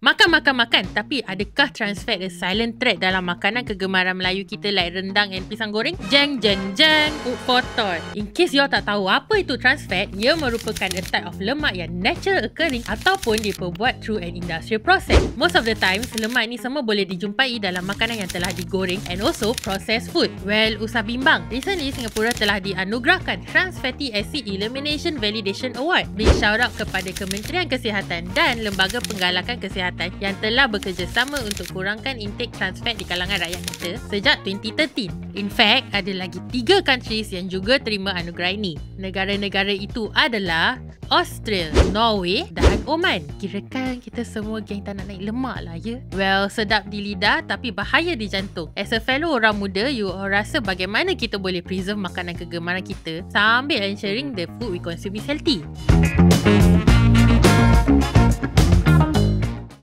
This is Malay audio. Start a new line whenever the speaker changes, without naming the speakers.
Makan. Tapi adakah trans fat a silent threat dalam makanan kegemaran Melayu kita like rendang and pisang goreng? Jeng. Food for thought. In case you tak tahu apa itu trans fat, ia merupakan a type of lemak yang natural occurring ataupun diperbuat through an industrial process. Most of the times, lemak ni semua boleh dijumpai dalam makanan yang telah digoreng and also processed food. Well, usah bimbang. Recently, Singapura telah dianugerahkan Trans Fatty Acid Elimination Validation Award. Big shout out kepada Kementerian Kesihatan dan Lembaga Penggalakan Kesihatan yang telah bekerjasama untuk kurangkan intake trans fat di kalangan rakyat kita sejak 2013. In fact, ada lagi 3 countries yang juga terima anugerah ini. Negara-negara itu adalah Australia, Norway dan Oman. Kirakan kita semua geng tak nak naik lemak lah ya. Well, sedap di lidah tapi bahaya di jantung. As a fellow orang muda, you rasa bagaimana kita boleh preserve makanan kegemaran kita sambil ensuring the food we consume is healthy?